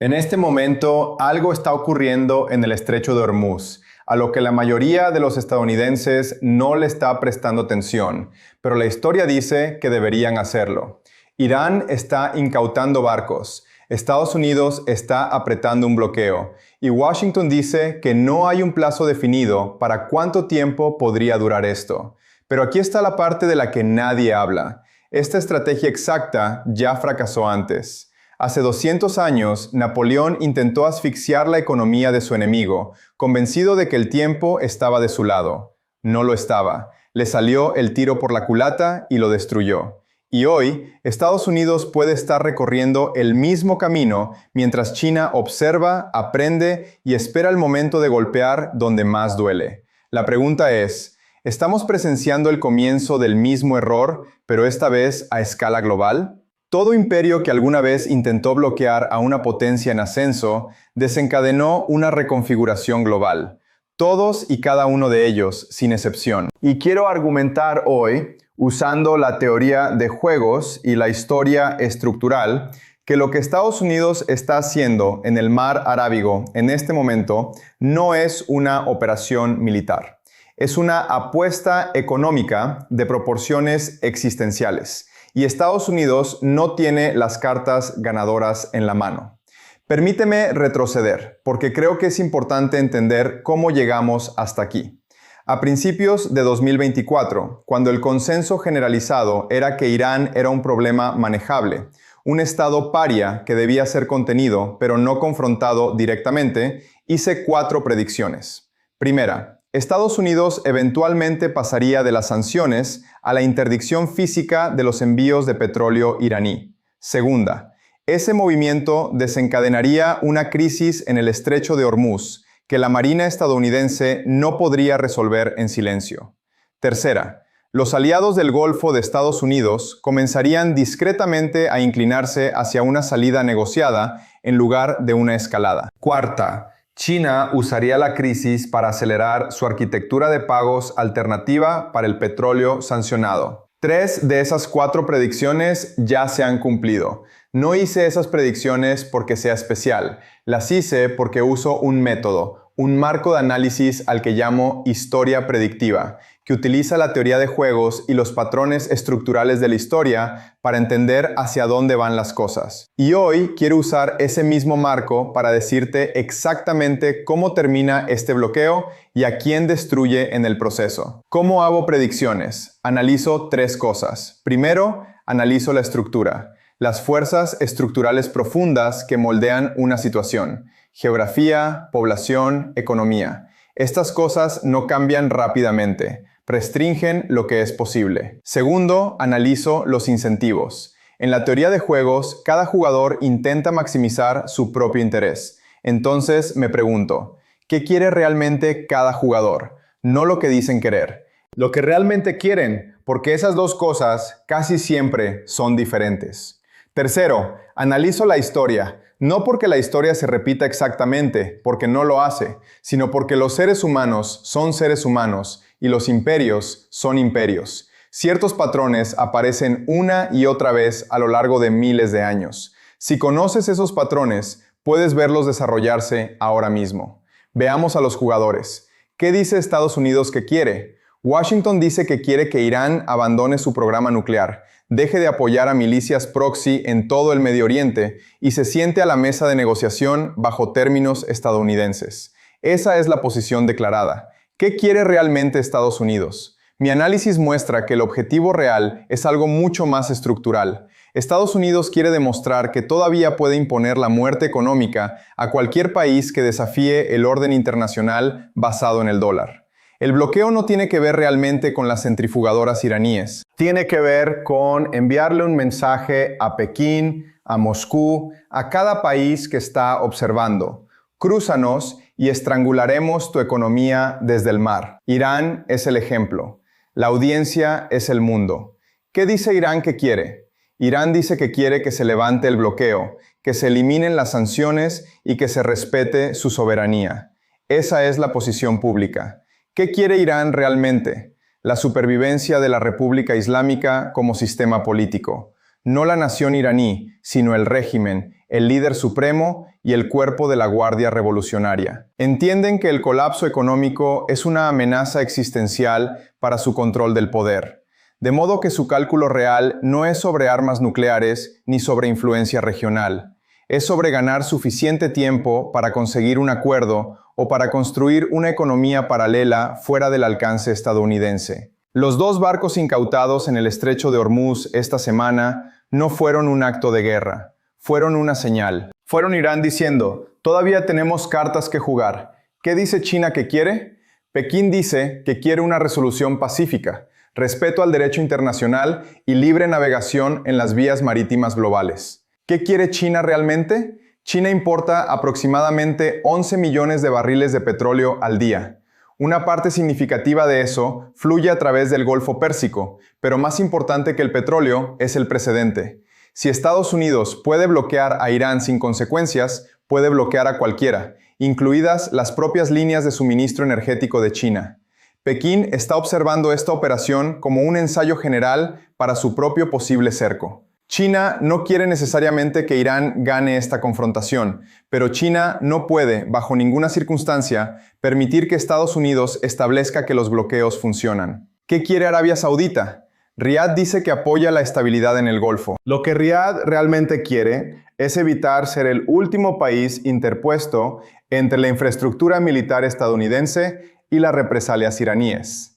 En este momento, algo está ocurriendo en el estrecho de Hormuz, a lo que la mayoría de los estadounidenses no le está prestando atención, pero la historia dice que deberían hacerlo. Irán está incautando barcos, Estados Unidos está apretando un bloqueo, y Washington dice que no hay un plazo definido para cuánto tiempo podría durar esto. Pero aquí está la parte de la que nadie habla. Esta estrategia exacta ya fracasó antes. Hace 200 años, Napoleón intentó asfixiar la economía de su enemigo, convencido de que el tiempo estaba de su lado. No lo estaba. Le salió el tiro por la culata y lo destruyó. Y hoy, Estados Unidos puede estar recorriendo el mismo camino mientras China observa, aprende y espera el momento de golpear donde más duele. La pregunta es, ¿estamos presenciando el comienzo del mismo error, pero esta vez a escala global? Todo imperio que alguna vez intentó bloquear a una potencia en ascenso desencadenó una reconfiguración global. Todos y cada uno de ellos, sin excepción. Y quiero argumentar hoy, usando la teoría de juegos y la historia estructural, que lo que Estados Unidos está haciendo en el mar Arábigo en este momento no es una operación militar. Es una apuesta económica de proporciones existenciales. Y Estados Unidos no tiene las cartas ganadoras en la mano. Permíteme retroceder, porque creo que es importante entender cómo llegamos hasta aquí. A principios de 2024, cuando el consenso generalizado era que Irán era un problema manejable, un estado paria que debía ser contenido, pero no confrontado directamente, hice 4 predicciones. Primera, Estados Unidos eventualmente pasaría de las sanciones a la interdicción física de los envíos de petróleo iraní. Segunda, ese movimiento desencadenaría una crisis en el estrecho de Hormuz que la Marina estadounidense no podría resolver en silencio. Tercera, los aliados del Golfo de Estados Unidos comenzarían discretamente a inclinarse hacia una salida negociada en lugar de una escalada. Cuarta, China usaría la crisis para acelerar su arquitectura de pagos alternativa para el petróleo sancionado. 3 de esas 4 predicciones ya se han cumplido. No hice esas predicciones porque sea especial. Las hice porque uso un método, un marco de análisis al que llamo historia predictiva, que utiliza la teoría de juegos y los patrones estructurales de la historia para entender hacia dónde van las cosas. Y hoy quiero usar ese mismo marco para decirte exactamente cómo termina este bloqueo y a quién destruye en el proceso. ¿Cómo hago predicciones? Analizo 3 cosas. Primero, analizo la estructura, las fuerzas estructurales profundas que moldean una situación. Geografía, población, economía. Estas cosas no cambian rápidamente. Restringen lo que es posible. Segundo, analizo los incentivos. En la teoría de juegos, cada jugador intenta maximizar su propio interés. Entonces me pregunto, ¿qué quiere realmente cada jugador? No lo que dicen querer. Lo que realmente quieren, porque esas 2 cosas casi siempre son diferentes. Tercero, analizo la historia. No porque la historia se repita exactamente, porque no lo hace, sino porque los seres humanos son seres humanos y los imperios son imperios. Ciertos patrones aparecen una y otra vez a lo largo de miles de años. Si conoces esos patrones, puedes verlos desarrollarse ahora mismo. Veamos a los jugadores. ¿Qué dice Estados Unidos que quiere? Washington dice que quiere que Irán abandone su programa nuclear, deje de apoyar a milicias proxy en todo el Medio Oriente y se siente a la mesa de negociación bajo términos estadounidenses. Esa es la posición declarada. ¿Qué quiere realmente Estados Unidos? Mi análisis muestra que el objetivo real es algo mucho más estructural. Estados Unidos quiere demostrar que todavía puede imponer la muerte económica a cualquier país que desafíe el orden internacional basado en el dólar. El bloqueo no tiene que ver realmente con las centrifugadoras iraníes. Tiene que ver con enviarle un mensaje a Pekín, a Moscú, a cada país que está observando. Crúzanos y estrangularemos tu economía desde el mar. Irán es el ejemplo. La audiencia es el mundo. ¿Qué dice Irán que quiere? Irán dice que quiere que se levante el bloqueo, que se eliminen las sanciones y que se respete su soberanía. Esa es la posición pública. ¿Qué quiere Irán realmente? La supervivencia de la República Islámica como sistema político. No la nación iraní, sino el régimen, el líder supremo y el cuerpo de la Guardia Revolucionaria. Entienden que el colapso económico es una amenaza existencial para su control del poder, de modo que su cálculo real no es sobre armas nucleares ni sobre influencia regional. Es sobre ganar suficiente tiempo para conseguir un acuerdo o para construir una economía paralela fuera del alcance estadounidense. Los 2 barcos incautados en el estrecho de Hormuz esta semana no fueron un acto de guerra, fueron una señal. Fueron Irán diciendo, todavía tenemos cartas que jugar. ¿Qué dice China que quiere? Pekín dice que quiere una resolución pacífica, respeto al derecho internacional y libre navegación en las vías marítimas globales. ¿Qué quiere China realmente? China importa aproximadamente 11 millones de barriles de petróleo al día. Una parte significativa de eso fluye a través del Golfo Pérsico, pero más importante que el petróleo es el precedente. Si Estados Unidos puede bloquear a Irán sin consecuencias, puede bloquear a cualquiera, incluidas las propias líneas de suministro energético de China. Pekín está observando esta operación como un ensayo general para su propio posible cerco. China no quiere necesariamente que Irán gane esta confrontación, pero China no puede, bajo ninguna circunstancia, permitir que Estados Unidos establezca que los bloqueos funcionan. ¿Qué quiere Arabia Saudita? Riad dice que apoya la estabilidad en el Golfo. Lo que Riad realmente quiere es evitar ser el último país interpuesto entre la infraestructura militar estadounidense y las represalias iraníes.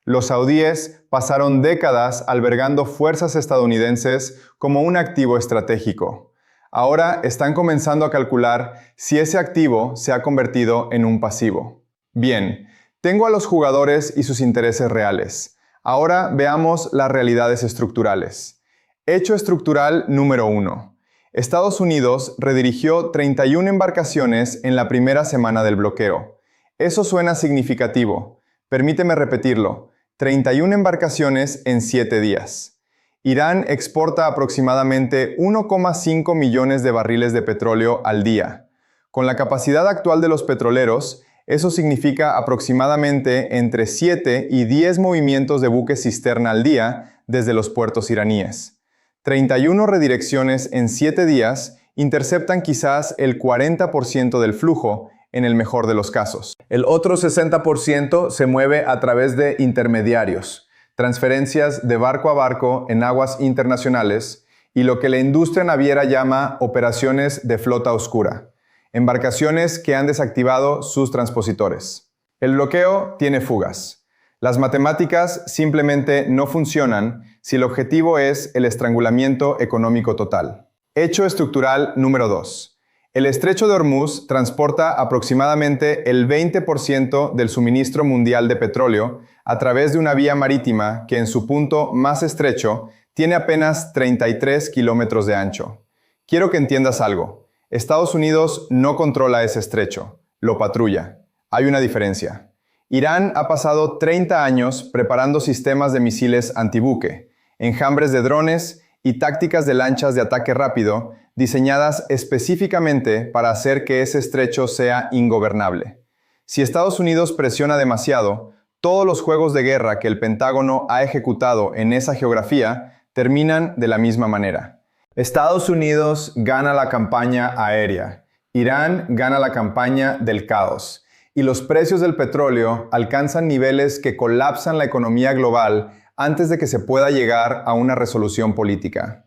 Los saudíes pasaron décadas albergando fuerzas estadounidenses como un activo estratégico. Ahora están comenzando a calcular si ese activo se ha convertido en un pasivo. Bien, tengo a los jugadores y sus intereses reales. Ahora veamos las realidades estructurales. Hecho estructural número 1. Estados Unidos redirigió 31 embarcaciones en la primera semana del bloqueo. Eso suena significativo. Permíteme repetirlo. 31 embarcaciones en 7 días. Irán exporta aproximadamente 1,5 millones de barriles de petróleo al día. Con la capacidad actual de los petroleros, eso significa aproximadamente entre 7 y 10 movimientos de buques cisterna al día desde los puertos iraníes. 31 redirecciones en 7 días interceptan quizás el 40% del flujo, en el mejor de los casos. El otro 60% se mueve a través de intermediarios, transferencias de barco a barco en aguas internacionales y lo que la industria naviera llama operaciones de flota oscura, embarcaciones que han desactivado sus transpositores. El bloqueo tiene fugas. Las matemáticas simplemente no funcionan si el objetivo es el estrangulamiento económico total. Hecho estructural número 2. El estrecho de Hormuz transporta aproximadamente el 20% del suministro mundial de petróleo a través de una vía marítima que en su punto más estrecho tiene apenas 33 kilómetros de ancho. Quiero que entiendas algo. Estados Unidos no controla ese estrecho, lo patrulla. Hay una diferencia. Irán ha pasado 30 años preparando sistemas de misiles antibuque, enjambres de drones y tácticas de lanchas de ataque rápido diseñadas específicamente para hacer que ese estrecho sea ingobernable. Si Estados Unidos presiona demasiado, todos los juegos de guerra que el Pentágono ha ejecutado en esa geografía terminan de la misma manera. Estados Unidos gana la campaña aérea, Irán gana la campaña del caos, y los precios del petróleo alcanzan niveles que colapsan la economía global antes de que se pueda llegar a una resolución política.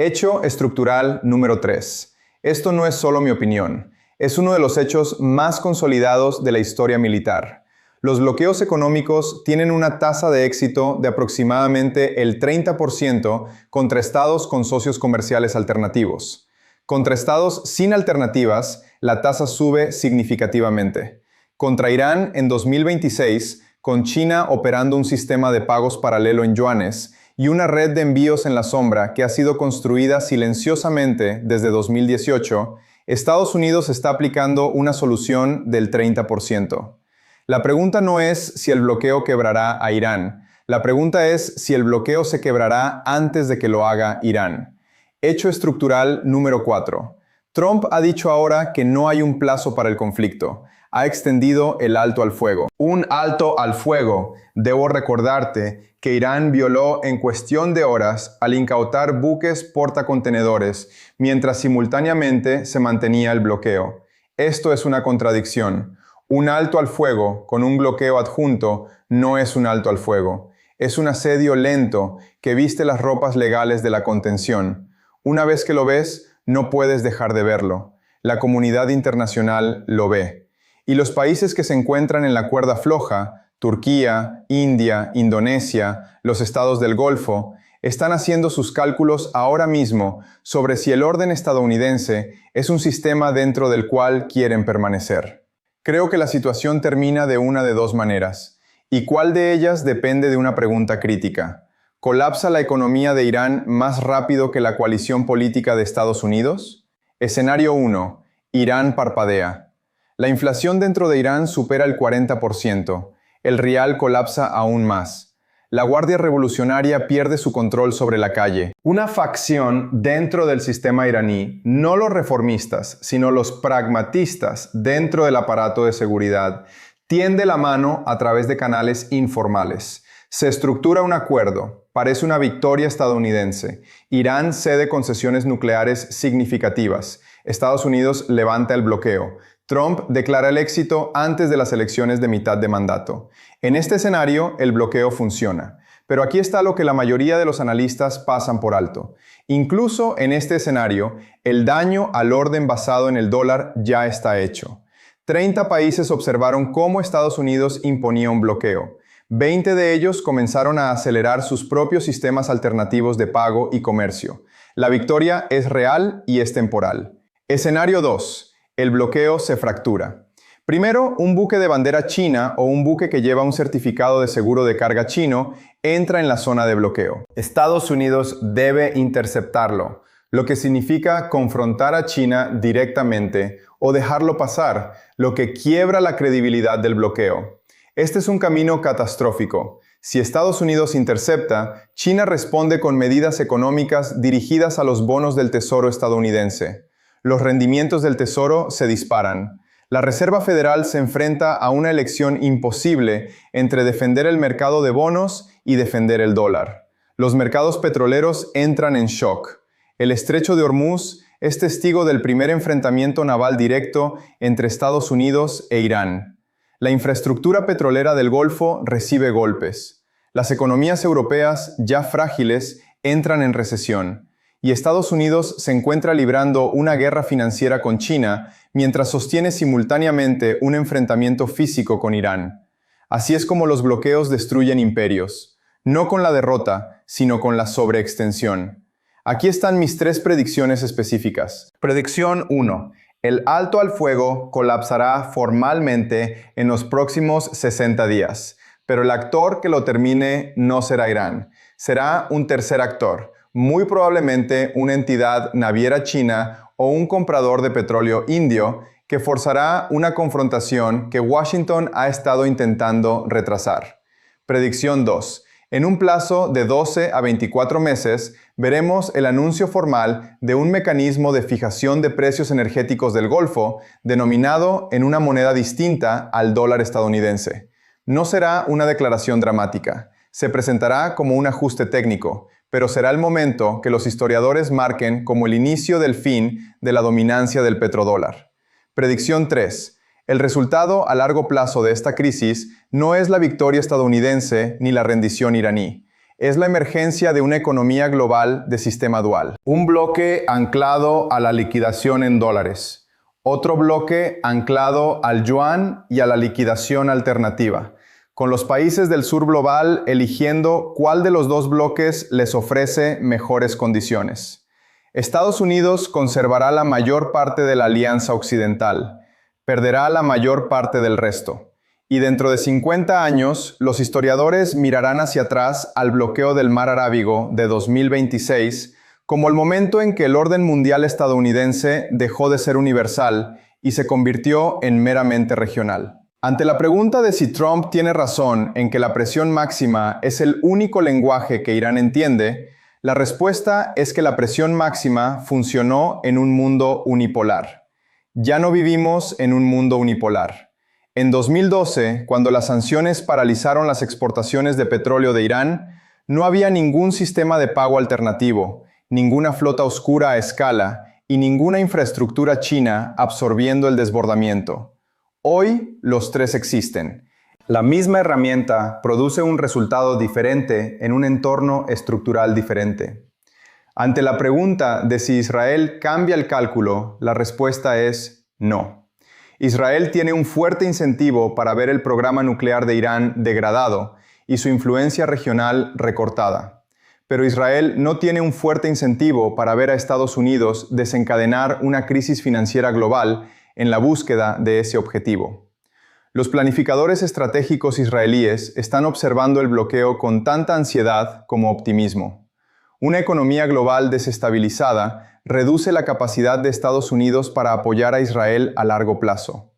Hecho estructural número 3. Esto no es solo mi opinión, es uno de los hechos más consolidados de la historia militar. Los bloqueos económicos tienen una tasa de éxito de aproximadamente el 30% contra estados con socios comerciales alternativos. Contra estados sin alternativas, la tasa sube significativamente. Contra Irán en 2026, con China operando un sistema de pagos paralelo en yuanes, y una red de envíos en la sombra que ha sido construida silenciosamente desde 2018, Estados Unidos está aplicando una solución del 30%. La pregunta no es si el bloqueo quebrará a Irán. La pregunta es si el bloqueo se quebrará antes de que lo haga Irán. Hecho estructural número 4. Trump ha dicho ahora que no hay un plazo para el conflicto. ha extendido el alto al fuego. Un alto al fuego, debo recordarte que Irán violó en cuestión de horas al incautar buques portacontenedores, mientras simultáneamente se mantenía el bloqueo. Esto es una contradicción. Un alto al fuego con un bloqueo adjunto no es un alto al fuego. Es un asedio lento que viste las ropas legales de la contención. Una vez que lo ves, no puedes dejar de verlo. La comunidad internacional lo ve. Y los países que se encuentran en la cuerda floja, Turquía, India, Indonesia, los estados del Golfo, están haciendo sus cálculos ahora mismo sobre si el orden estadounidense es un sistema dentro del cual quieren permanecer. Creo que la situación termina de una de dos maneras. ¿Y cuál de ellas depende de una pregunta crítica? ¿Colapsa la economía de Irán más rápido que la coalición política de Estados Unidos? Escenario 1. Irán parpadea. La inflación dentro de Irán supera el 40%. El rial colapsa aún más. La Guardia Revolucionaria pierde su control sobre la calle. Una facción dentro del sistema iraní, no los reformistas, sino los pragmatistas dentro del aparato de seguridad, tiende la mano a través de canales informales. Se estructura un acuerdo. Parece una victoria estadounidense. Irán cede concesiones nucleares significativas. Estados Unidos levanta el bloqueo. Trump declara el éxito antes de las elecciones de mitad de mandato. En este escenario, el bloqueo funciona. Pero aquí está lo que la mayoría de los analistas pasan por alto. Incluso en este escenario, el daño al orden basado en el dólar ya está hecho. 30 países observaron cómo Estados Unidos imponía un bloqueo. 20 de ellos comenzaron a acelerar sus propios sistemas alternativos de pago y comercio. La victoria es real y es temporal. Escenario 2. El bloqueo se fractura. Primero, un buque de bandera china o un buque que lleva un certificado de seguro de carga chino entra en la zona de bloqueo. Estados Unidos debe interceptarlo, lo que significa confrontar a China directamente o dejarlo pasar, lo que quiebra la credibilidad del bloqueo. Este es un camino catastrófico. Si Estados Unidos intercepta, China responde con medidas económicas dirigidas a los bonos del Tesoro estadounidense. Los rendimientos del Tesoro se disparan. La Reserva Federal se enfrenta a una elección imposible entre defender el mercado de bonos y defender el dólar. Los mercados petroleros entran en shock. El estrecho de Hormuz es testigo del primer enfrentamiento naval directo entre Estados Unidos e Irán. La infraestructura petrolera del Golfo recibe golpes. Las economías europeas, ya frágiles, entran en recesión. Y Estados Unidos se encuentra librando una guerra financiera con China mientras sostiene simultáneamente un enfrentamiento físico con Irán. Así es como los bloqueos destruyen imperios, no con la derrota, sino con la sobreextensión. Aquí están mis 3 predicciones específicas. Predicción 1. El alto al fuego colapsará formalmente en los próximos 60 días, pero el actor que lo termine no será Irán. Será un tercer actor, muy probablemente una entidad naviera china o un comprador de petróleo indio que forzará una confrontación que Washington ha estado intentando retrasar. Predicción 2. En un plazo de 12 a 24 meses, veremos el anuncio formal de un mecanismo de fijación de precios energéticos del Golfo, denominado en una moneda distinta al dólar estadounidense. No será una declaración dramática. Se presentará como un ajuste técnico, pero será el momento que los historiadores marquen como el inicio del fin de la dominancia del petrodólar. Predicción 3. El resultado a largo plazo de esta crisis no es la victoria estadounidense ni la rendición iraní. Es la emergencia de una economía global de sistema dual. Un bloque anclado a la liquidación en dólares. Otro bloque anclado al yuan y a la liquidación alternativa, con los países del sur global eligiendo cuál de los dos bloques les ofrece mejores condiciones. Estados Unidos conservará la mayor parte de la alianza occidental, perderá la mayor parte del resto. Y dentro de 50 años, los historiadores mirarán hacia atrás al bloqueo del Mar Arábigo de 2026 como el momento en que el orden mundial estadounidense dejó de ser universal y se convirtió en meramente regional. Ante la pregunta de si Trump tiene razón en que la presión máxima es el único lenguaje que Irán entiende, la respuesta es que la presión máxima funcionó en un mundo unipolar. Ya no vivimos en un mundo unipolar. En 2012, cuando las sanciones paralizaron las exportaciones de petróleo de Irán, no había ningún sistema de pago alternativo, ninguna flota oscura a escala y ninguna infraestructura china absorbiendo el desbordamiento. Hoy, los tres existen. La misma herramienta produce un resultado diferente en un entorno estructural diferente. Ante la pregunta de si Israel cambia el cálculo, la respuesta es no. Israel tiene un fuerte incentivo para ver el programa nuclear de Irán degradado y su influencia regional recortada. Pero Israel no tiene un fuerte incentivo para ver a Estados Unidos desencadenar una crisis financiera global en la búsqueda de ese objetivo. Los planificadores estratégicos israelíes están observando el bloqueo con tanta ansiedad como optimismo. Una economía global desestabilizada reduce la capacidad de Estados Unidos para apoyar a Israel a largo plazo.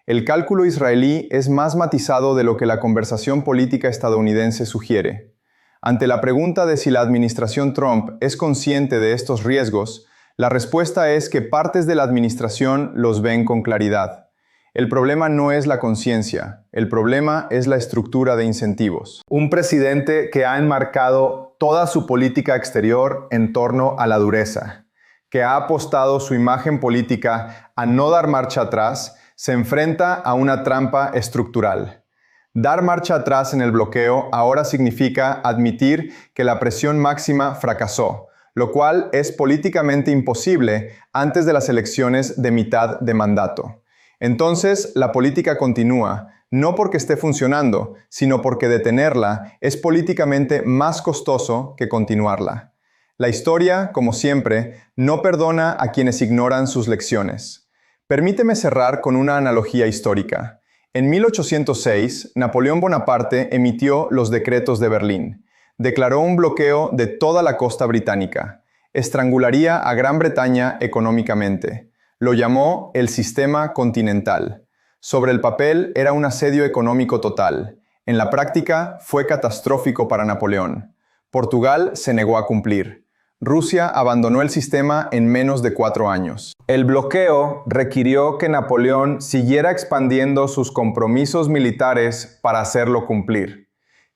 El cálculo israelí es más matizado de lo que la conversación política estadounidense sugiere. Ante la pregunta de si la administración Trump es consciente de estos riesgos, la respuesta es que partes de la administración los ven con claridad. El problema no es la conciencia, el problema es la estructura de incentivos. Un presidente que ha enmarcado toda su política exterior en torno a la dureza, que ha apostado su imagen política a no dar marcha atrás, se enfrenta a una trampa estructural. Dar marcha atrás en el bloqueo ahora significa admitir que la presión máxima fracasó, lo cual es políticamente imposible antes de las elecciones de mitad de mandato. Entonces, la política continúa, no porque esté funcionando, sino porque detenerla es políticamente más costoso que continuarla. La historia, como siempre, no perdona a quienes ignoran sus lecciones. Permíteme cerrar con una analogía histórica. En 1806, Napoleón Bonaparte emitió los Decretos de Berlín. Declaró un bloqueo de toda la costa británica. Estrangularía a Gran Bretaña económicamente. Lo llamó el sistema continental. Sobre el papel era un asedio económico total. En la práctica fue catastrófico para Napoleón. Portugal se negó a cumplir. Rusia abandonó el sistema en menos de 4 años. El bloqueo requirió que Napoleón siguiera expandiendo sus compromisos militares para hacerlo cumplir.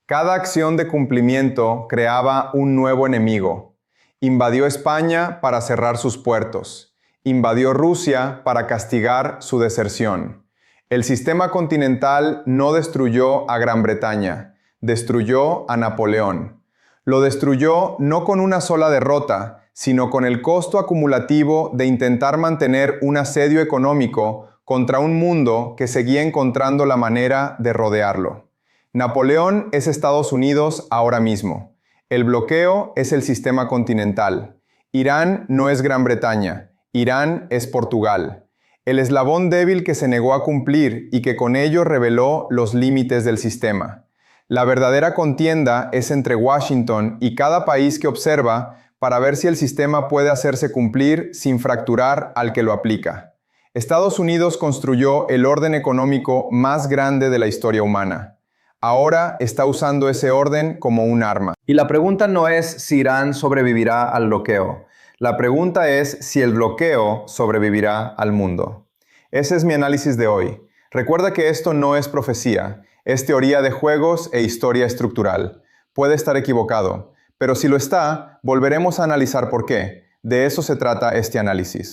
Cada acción de cumplimiento creaba un nuevo enemigo. Invadió España para cerrar sus puertos. Invadió Rusia para castigar su deserción. El sistema continental no destruyó a Gran Bretaña, destruyó a Napoleón. Lo destruyó no con una sola derrota, sino con el costo acumulativo de intentar mantener un asedio económico contra un mundo que seguía encontrando la manera de rodearlo. Napoleón es Estados Unidos ahora mismo. El bloqueo es el sistema continental. Irán no es Gran Bretaña. Irán es Portugal. El eslabón débil que se negó a cumplir y que con ello reveló los límites del sistema. La verdadera contienda es entre Washington y cada país que observa para ver si el sistema puede hacerse cumplir sin fracturar al que lo aplica. Estados Unidos construyó el orden económico más grande de la historia humana. Ahora está usando ese orden como un arma. Y la pregunta no es si Irán sobrevivirá al bloqueo. La pregunta es si el bloqueo sobrevivirá al mundo. Ese es mi análisis de hoy. Recuerda que esto no es profecía, es teoría de juegos e historia estructural. Puede estar equivocado, pero si lo está, volveremos a analizar por qué. De eso se trata este análisis.